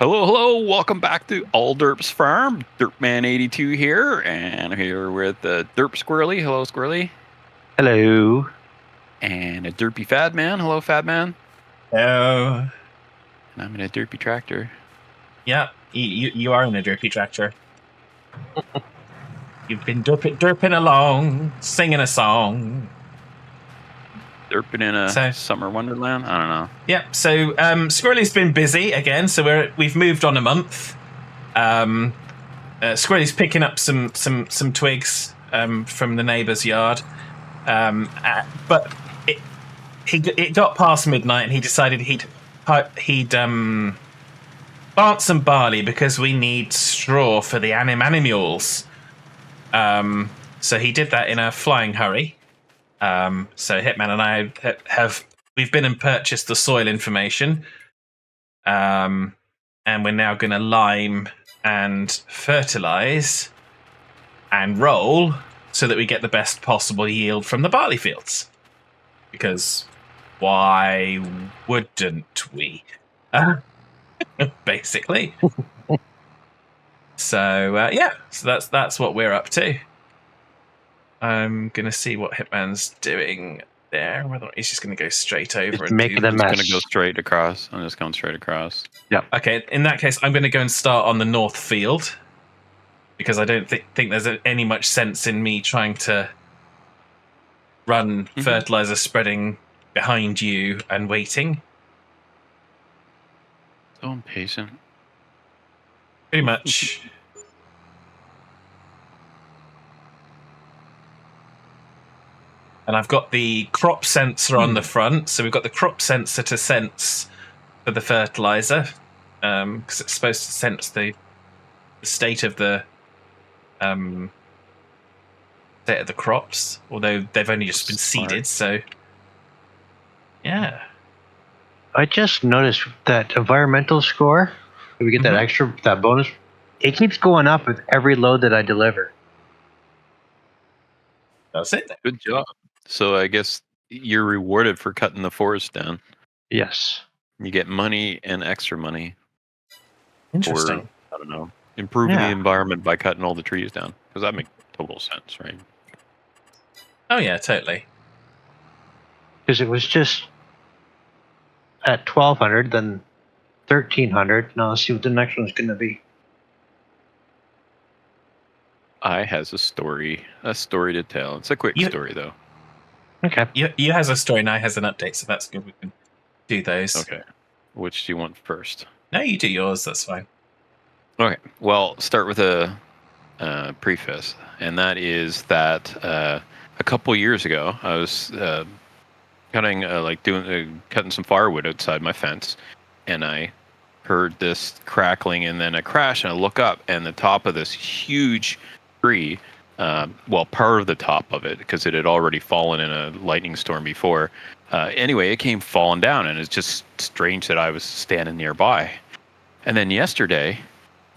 Hello, hello. Welcome back to Derps PHarm. Derpman82 here, and I'm here with Derp Squirrelly. Hello, Squirrelly. Hello. And a Derpy Fadman. Hello, Fadman. Hello. And I'm in a Derpy Tractor. Yeah, you are in a derpy tractor. You've been derping along, singing a song. Derping in a summer wonderland? I don't know. Yeah, so Squirrelly's been busy again, so we've moved on a month. Squirrelly's picking up some twigs from the neighbour's yard. But it got past midnight and he decided he'd plant some barley because we need straw for the animals. So he did that in a flying hurry. So Hitman and I we've been and purchased the soil information. And we're now going to lime and fertilize and roll so that we get the best possible yield from the barley fields. Because why wouldn't we? Basically. So yeah, so that's what we're up to. I'm gonna see what Hitman's doing there. Whether he's just gonna go straight over and make it a mess. I'm gonna go straight across. I'm just going straight across. Yeah. Okay. In that case, I'm gonna go and start on the north field because I don't think there's any much sense in me trying to run fertilizer spreading behind you and waiting. So impatient. Pretty much. And I've got the crop sensor on the front, so we've got the crop sensor to sense for the fertilizer, because it's supposed to sense the state of the crops. Although they've only just been seeded, so yeah. I just noticed that environmental score. We get that bonus. It keeps going up with every load that I deliver. That's it. Good job. So I guess you're rewarded for cutting the forest down. Yes. You get money and extra money. Interesting. Or, I don't know, improving the environment by cutting all the trees down. Because that makes total sense, right? Oh yeah, totally. Because it was just at 1,200, then 1,300. Now let's see what the next one's going to be. I has a story to tell. It's a quick story though. Okay. You has a story and I has an update, so that's good. We can do those. Okay. Which do you want first? No, you do yours. That's fine. Okay. Well, start with a preface, and that is that a couple years ago, I was cutting some firewood outside my fence, and I heard this crackling and then a crash, and I look up, and the top of this huge tree, part of the top of it, because it had already fallen in a lightning storm before. Anyway, it came falling down, and it's just strange that I was standing nearby. And then yesterday,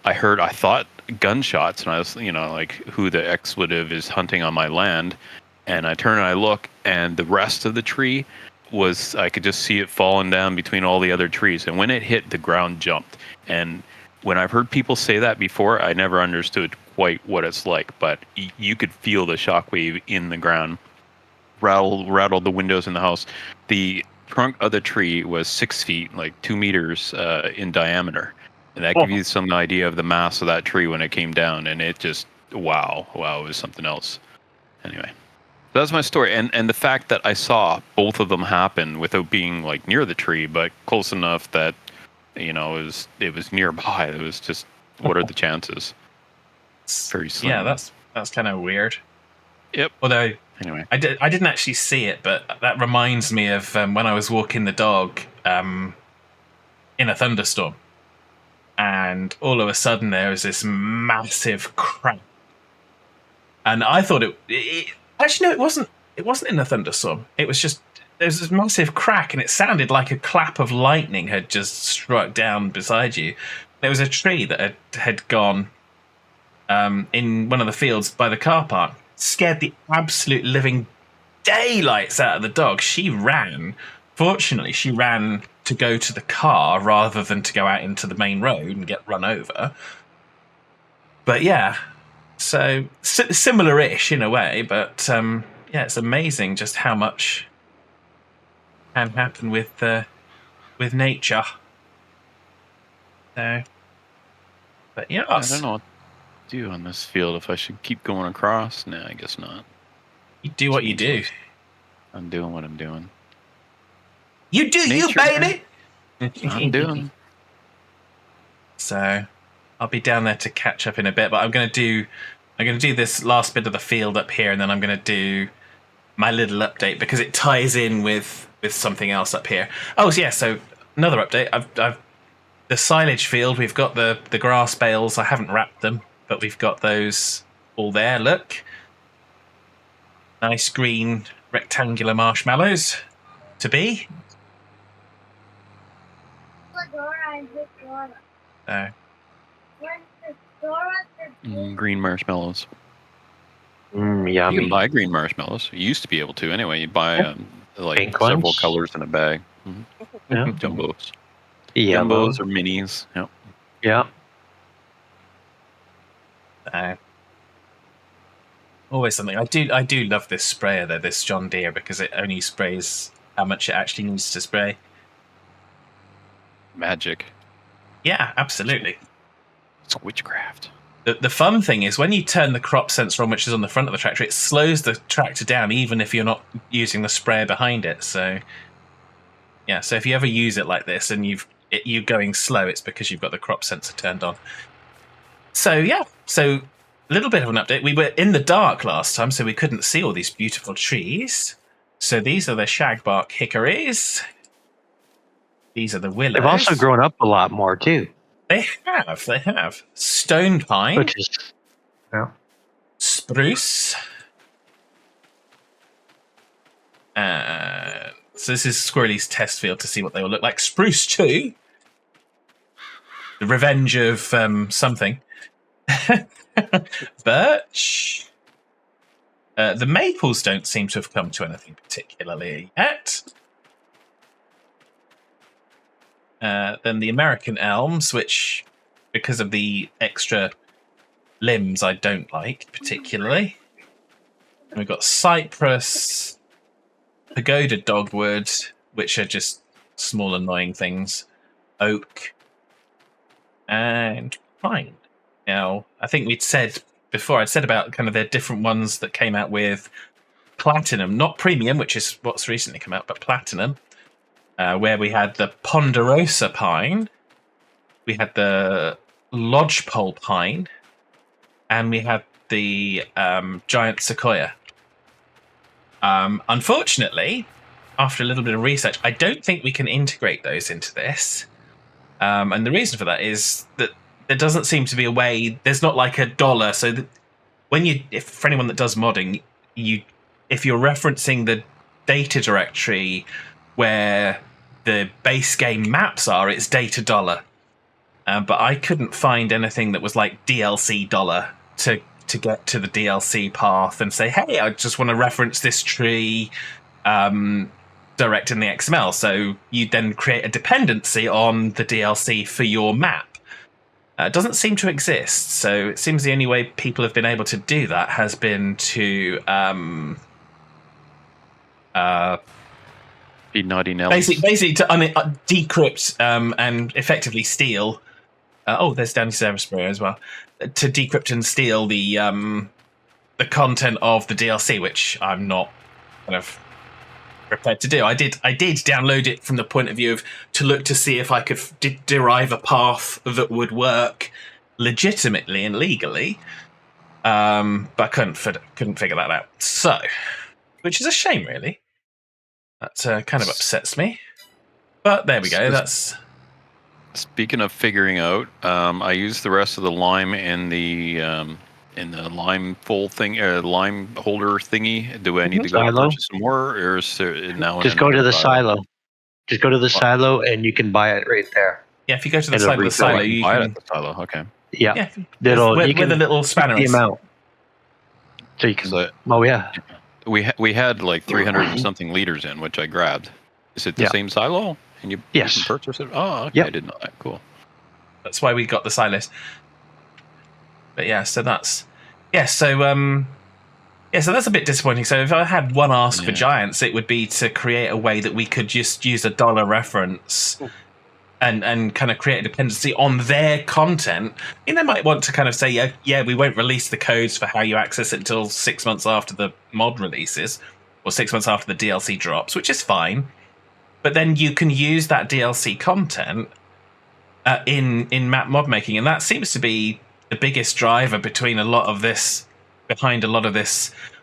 I thought gunshots, and I was, like, who the expletive is hunting on my land. And I turn and I look, and the rest of the tree I could just see it falling down between all the other trees. And when it hit, the ground jumped. And when I've heard people say that before, I never understood quite what it's like. But you could feel the shockwave in the ground, rattled the windows in the house. The trunk of the tree was 6 feet, like 2 meters in diameter. And that gives you some idea of the mass of that tree when it came down. And it just, wow, it was something else. Anyway. That's my story, and the fact that I saw both of them happen without being like near the tree, but close enough that it was nearby. It was just, what are the chances? Very slim. Yeah, that's kind of weird. Yep. Although anyway, I didn't actually see it, but that reminds me of when I was walking the dog in a thunderstorm, and all of a sudden there was this massive crack, and I thought it actually, no, it wasn't. It wasn't in a thunderstorm. It was just, there's this massive crack, and it sounded like a clap of lightning had just struck down beside you. There was a tree that had gone in one of the fields by the car park. Scared the absolute living daylights out of the dog. She ran. Fortunately, she ran to go to the car rather than to go out into the main road and get run over. But yeah, so similar-ish in a way, but yeah, it's amazing just how much can happen with nature. So, but yeah, I don't know what to do on this field. If I should keep going across? Nah, I guess not. You do what you do. I'm doing what I'm doing. You do Nature, you, baby. I'm doing. So, I'll be down there to catch up in a bit. But I'm gonna do this last bit of the field up here, and then I'm gonna do my little update because it ties in with something else up here. Oh yeah, so another update. I've the silage field. We've got the grass bales. I haven't wrapped them, but we've got those all there. Look, nice green rectangular marshmallows to be. Green marshmallows. Yummy. You can buy green marshmallows. You used to be able to anyway. You buy like Pink several ones? colors in a bag. Yeah. Jumbos. Yellow. Jumbos or minis. Yep. Yeah. Always something. I do love this sprayer though, this John Deere, because it only sprays how much it actually needs to spray. Magic. Yeah, absolutely. It's witchcraft. The fun thing is when you turn the crop sensor on, which is on the front of the tractor, it slows the tractor down even if you're not using the sprayer behind it. So yeah, so if you ever use it like this and you're going slow, it's because you've got the crop sensor turned on. So yeah, so a little bit of an update. We were in the dark last time, so we couldn't see all these beautiful trees. So these are the shagbark hickories. These are the willows. They've also grown up a lot more too. They have. Stone pine. Which is, Spruce. So this is Squirrelly's test field to see what they will look like. Spruce 2. The revenge of something. Birch. The maples don't seem to have come to anything particularly yet. Then the American elms, which, because of the extra limbs, I don't like particularly. And we've got cypress, pagoda dogwood, which are just small annoying things, oak, and pine. Now, I think I'd said about kind of their different ones that came out with platinum, not premium, which is what's recently come out, but platinum. Where we had the ponderosa pine, we had the lodgepole pine, and we had the giant sequoia. Unfortunately, after a little bit of research, I don't think we can integrate those into this. And the reason for that is that there doesn't seem to be a way. There's not like a dollar. So that for anyone that does modding, if you're referencing the data directory where the base game maps are, it's data dollar. But I couldn't find anything that was like DLC dollar to get to the DLC path and say, hey, I just want to reference this tree direct in the XML. So you then create a dependency on the DLC for your map. It doesn't seem to exist. So it seems the only way people have been able to do that has been to Be naughty Nellies. basically to decrypt and effectively steal. There's Danny Service Sprayer as well. To decrypt and steal the content of the DLC, which I'm not kind of prepared to do. I did download it from the point of view of to look to see if I could derive a path that would work legitimately and legally, but I couldn't figure that out. So, which is a shame, really. That kind of upsets me. But there we go. That's. Speaking of figuring out, I used the rest of the lime in the lime full thing, lime holder thingy. Do I need to go Silo? purchase some more, or is there now? just go to the silo. Just go to the silo and you can buy it right there. Yeah, if you go to the It'll side of the refill. silo, I you buy it can. at the silo. Okay. Yeah. Yeah, You can with a little spanner. the amount. So you can. So Oh yeah. we had like 300 and something liters in, which I grabbed. Is it the Yeah. same silo? And you Yes. can purchase it? Oh, okay. Yep. I didn't know that. Cool. That's why we got the Silas. But yeah, so that's so that's a bit disappointing. So if I had one ask for Giants, it would be to create a way that we could just use a dollar reference and kind of create a dependency on their content. And they might want to kind of say, yeah, we won't release the codes for how you access it until 6 months after the mod releases, or 6 months after the DLC drops, which is fine. But then you can use that DLC content in map mod making, and that seems to be the biggest driver behind a lot of this.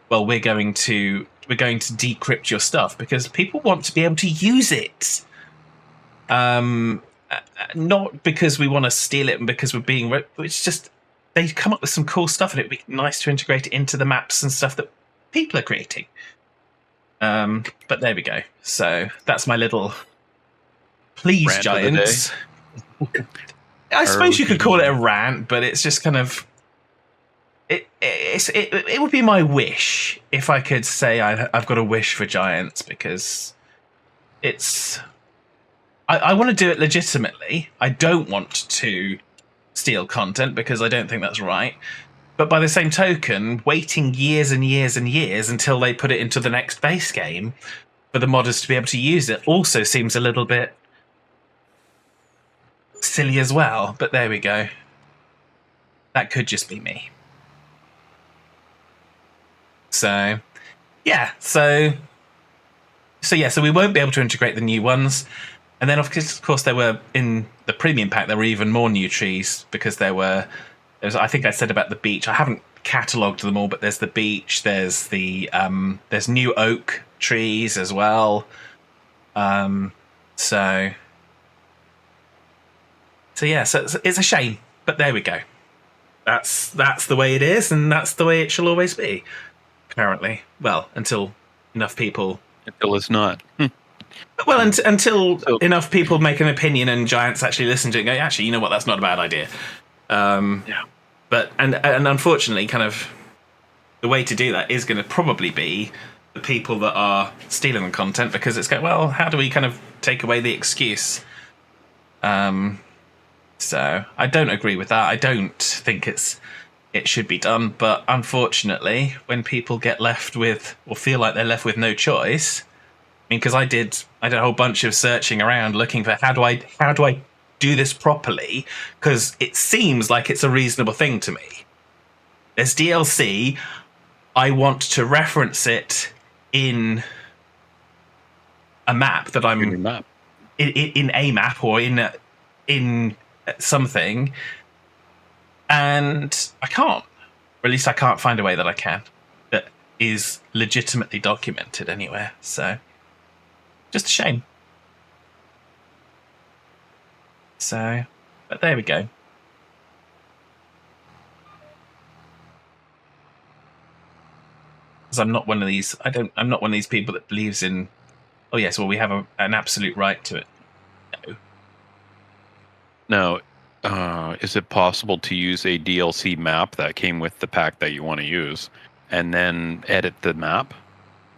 Well, we're going to decrypt your stuff because people want to be able to use it. Not because we want to steal it and because we're being. It's just they come up with some cool stuff, and it'd be nice to integrate it into the maps and stuff that people are creating. But there we go. So that's my little please, Rant Giants. I suppose you could call it a rant, but it's just kind of it would be my wish if I could say I've got a wish for Giants, because it's I want to do it legitimately. I don't want to steal content because I don't think that's right. But by the same token, waiting years and years and years until they put it into the next base game for the modders to be able to use it also seems a little bit silly as well. But there we go. That could just be me. So, yeah. So we won't be able to integrate the new ones. And then, of course, there were, in the premium pack, there were even more new trees because I think I said about the beech. I haven't catalogued them all, but there's the beech. There's there's new oak trees as well. So yeah. So it's a shame, but there we go. That's the way it is, and that's the way it shall always be. Apparently, well, until enough people. Until it's not. Well, until enough people make an opinion and Giants actually listen to it and go, actually, you know what? That's not a bad idea. Yeah. But and unfortunately, kind of the way to do that is going to probably be the people that are stealing the content, because it's going, well, how do we kind of take away the excuse? So I don't agree with that. I don't think it should be done. But unfortunately, when people get left with, or feel like they're left with no choice, I mean, because I did a whole bunch of searching around looking for how do I do this properly, because it seems like it's a reasonable thing to me. There's DLC. I want to reference it in a map that I'm In your map. in a map or in something, and I can't. Or at least I can't find a way that I can that is legitimately documented anywhere. So just a shame. So, but there we go. Because I'm not one of these. I'm not one of these people that believes in. Oh yes, well we have an absolute right to it. No. Now, is it possible to use a DLC map that came with the pack that you want to use, and then edit the map,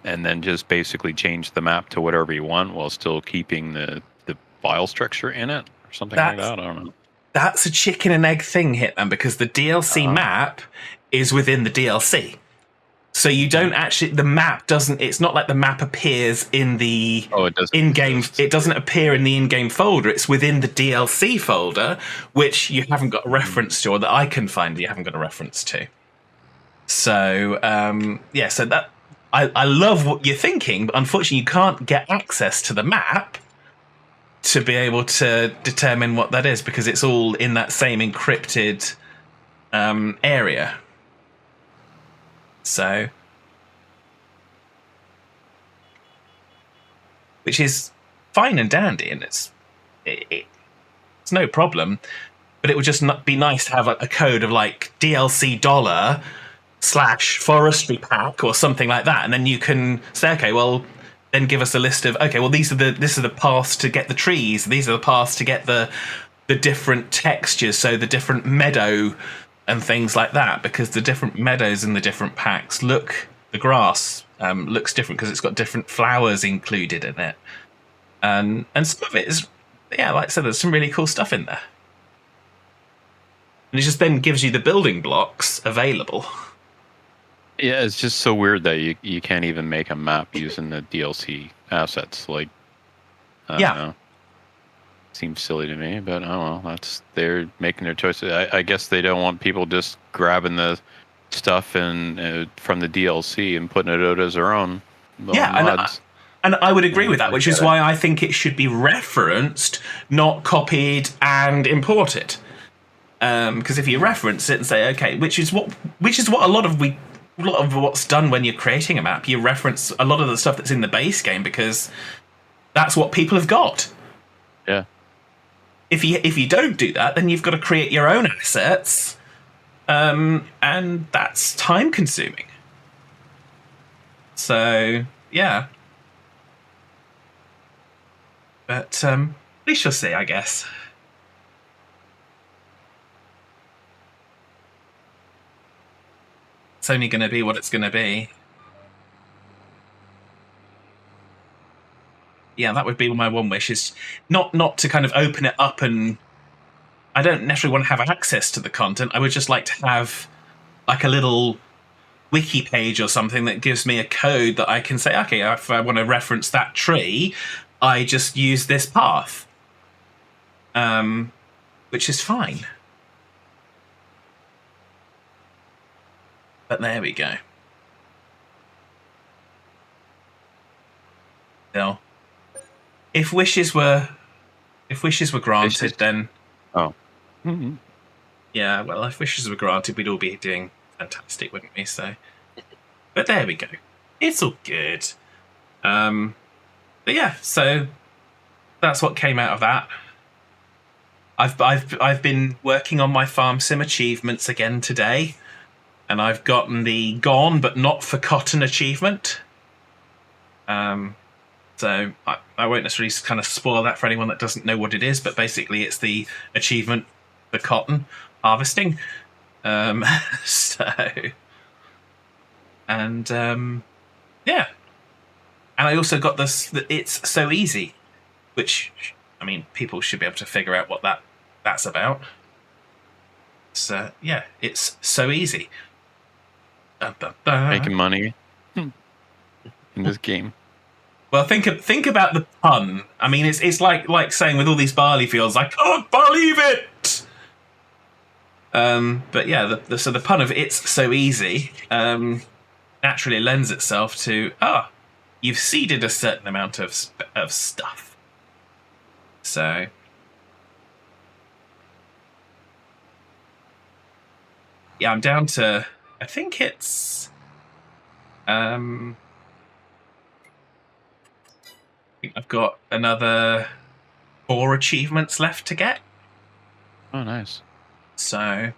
and then just basically change the map to whatever you want while still keeping the file structure in it? Something like that. I don't know. That's a chicken and egg thing, Hitman, because the DLC map is within the DLC. So you don't actually, the map doesn't, it's not like the map appears in the in-game, it doesn't appear in the in-game folder. It's within the DLC folder, which you haven't got a reference to, or that I can find you haven't got a reference to. So, yeah, so that, I love what you're thinking, but unfortunately you can't get access to the map to be able to determine what that is, because it's all in that same encrypted area. So, which is fine and dandy, and it's no problem, but it would just be nice to have a code of like DLC $/forestry pack or something like that, and then you can say, okay, well, then give us a list of, okay, well, this are the paths to get the trees, these are the paths to get the different textures, so the different meadow and things like that, because the different meadows in the different packs the grass looks different because it's got different flowers included in it. and some of it is, yeah, like I said, there's some really cool stuff in there. And it just then gives you the building blocks available. Yeah, it's just so weird that you can't even make a map using the DLC assets. Like, I don't know. Seems silly to me, but oh well, they're making their choices. I guess they don't want people just grabbing the stuff and from the DLC and putting it out as their own. Mods. And I would agree with that, which is why I think it should be referenced, not copied and imported. Because if you reference it and say, okay, which is what a lot of what's done when you're creating a map, you reference a lot of the stuff that's in the base game because that's what people have got. Yeah. If you don't do that, then you've got to create your own assets, and that's time consuming. So yeah. But we shall see, I guess. It's only going to be what it's going to be. Yeah, that would be my one wish, is not to kind of open it up, and I don't necessarily want to have access to the content. I would just like to have like a little wiki page or something that gives me a code that I can say, okay, if I want to reference that tree, I just use this path, which is fine. But there we go. Still, if wishes were granted, then yeah. Well, if wishes were granted, we'd all be doing fantastic, wouldn't we? So, but there we go. It's all good. But yeah, so that's what came out of that. I've been working on my farm sim achievements again today, and I've gotten the gone but not forgotten achievement. So I won't necessarily kind of spoil that for anyone that doesn't know what it is, but basically it's the achievement for cotton harvesting. Yeah. And I also got this, it's so easy, which, I mean, people should be able to figure out what that's about. So, yeah, it's so easy. Making money in this game. Well, think about the pun. I mean, it's like saying with all these barley fields, I can't believe it! But yeah, so the pun of it's so easy naturally lends itself to, you've seeded a certain amount of stuff. So, yeah, I'm down to, I think it's, I think I've got another 4 achievements left to get. Oh, nice. So, I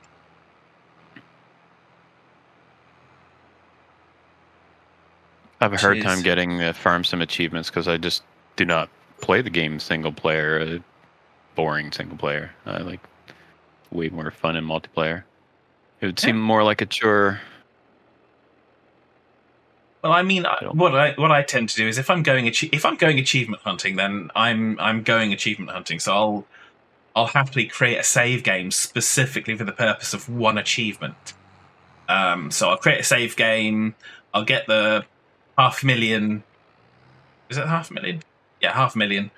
have a hard time getting the farm sim achievements because I just do not play the game single player. Boring single player. I like way more fun in multiplayer. It would seem more like a chore. Well, I mean, what I tend to do is if I'm going achievement hunting, then I'm going achievement hunting. So I'll happily create a save game specifically for the purpose of one achievement. So I'll create a save game. I'll get the 500,000. Is it 500,000? Yeah, 500,000.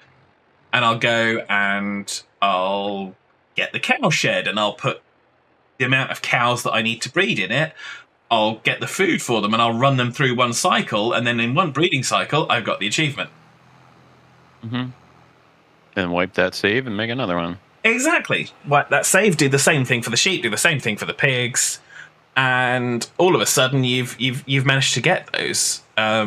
And I'll go and I'll get the cow shed and I'll put the amount of cows that I need to breed in it. I'll get the food for them and I'll run them through one cycle, and then in one breeding cycle, I've got the achievement. Mm-hmm. Then wipe that save and make another one. Exactly. Wipe that save, do the same thing for the sheep, do the same thing for the pigs, and all of a sudden you've managed to get those. I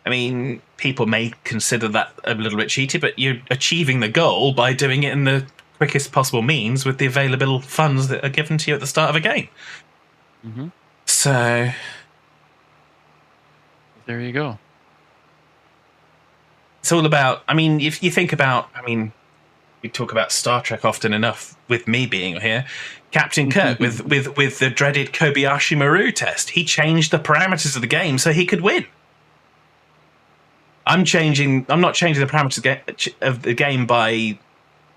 mean, people may consider that a little bit cheaty, but you're achieving the goal by doing it in the quickest possible means with the available funds that are given to you at the start of a game. Mm-hmm. So there you go. It's all about, I mean, if you think about, I mean, we talk about Star Trek often enough with me being here. Captain Kirk with the dreaded Kobayashi Maru test. He changed the parameters of the game so he could win. I'm not changing the parameters of the game by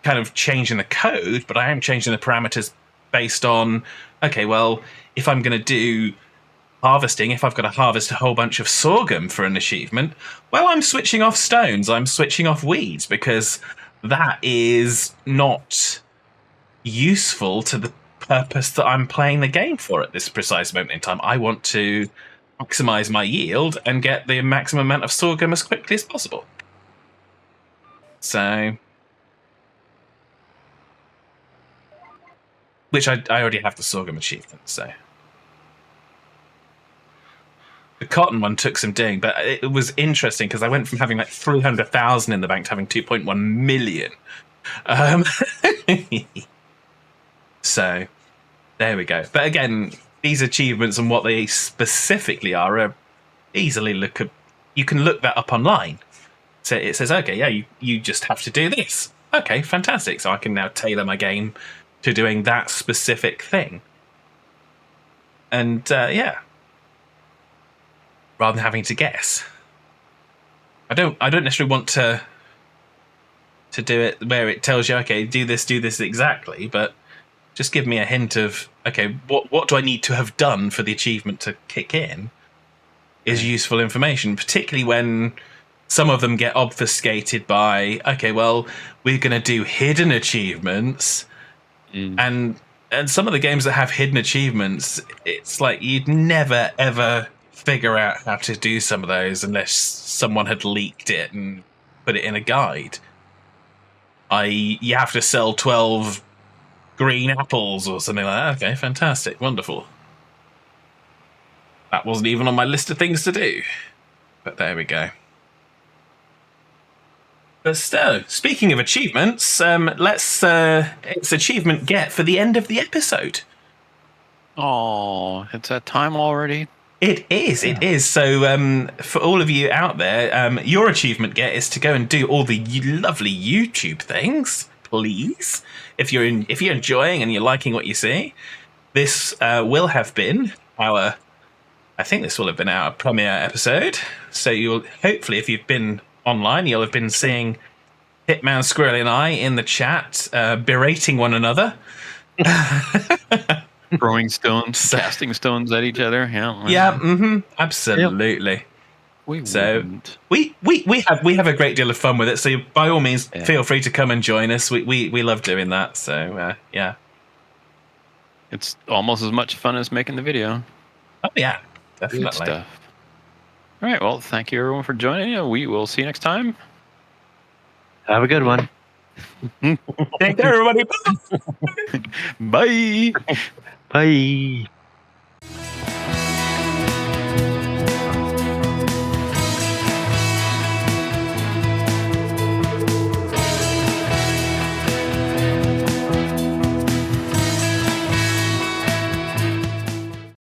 kind of changing the code, but I am changing the parameters based on, okay, well, if I'm going to do harvesting, if I've got to harvest a whole bunch of sorghum for an achievement, well, I'm switching off stones, I'm switching off weeds, because that is not useful to the purpose that I'm playing the game for at this precise moment in time. I want to maximize my yield and get the maximum amount of sorghum as quickly as possible. So, which I already have the sorghum achievement, so. The cotton one took some doing, but it was interesting because I went from having like 300,000 in the bank to having 2.1 million. So, there we go. But again, these achievements and what they specifically are easily you can look that up online. So it says, okay, yeah, you just have to do this. Okay, fantastic. So I can now tailor my game to doing that specific thing. And yeah, rather than having to guess. I don't necessarily want to do it where it tells you, okay, do this exactly, but just give me a hint of, okay, what do I need to have done for the achievement to kick in is useful information, particularly when some of them get obfuscated by, okay, well, we're going to do hidden achievements, and some of the games that have hidden achievements, it's like you'd never, ever figure out how to do some of those unless someone had leaked it and put it in a guide. You have to sell 12 green apples or something like that. Okay, fantastic, wonderful. That wasn't even on my list of things to do, but there we go. But still, speaking of achievements, it's achievement get for the end of the episode. Oh, it's that time already. It is. So for all of you out there, your achievement get is to go and do all the lovely YouTube things, please. If you're enjoying and you're liking what you see, this will have been our premiere episode. So you'll hopefully, if you've been online, you'll have been seeing Hitman, Squirrelly, and I in the chat berating one another. Throwing stones, casting stones at each other. Yeah, absolutely. Yep. We have a great deal of fun with it. So by all means, feel free to come and join us. We love doing that. So yeah, it's almost as much fun as making the video. Oh yeah, definitely. Good stuff. All right. Well, thank you everyone for joining. We will see you next time. Have a good one. Take care, everybody. Bye. Bye.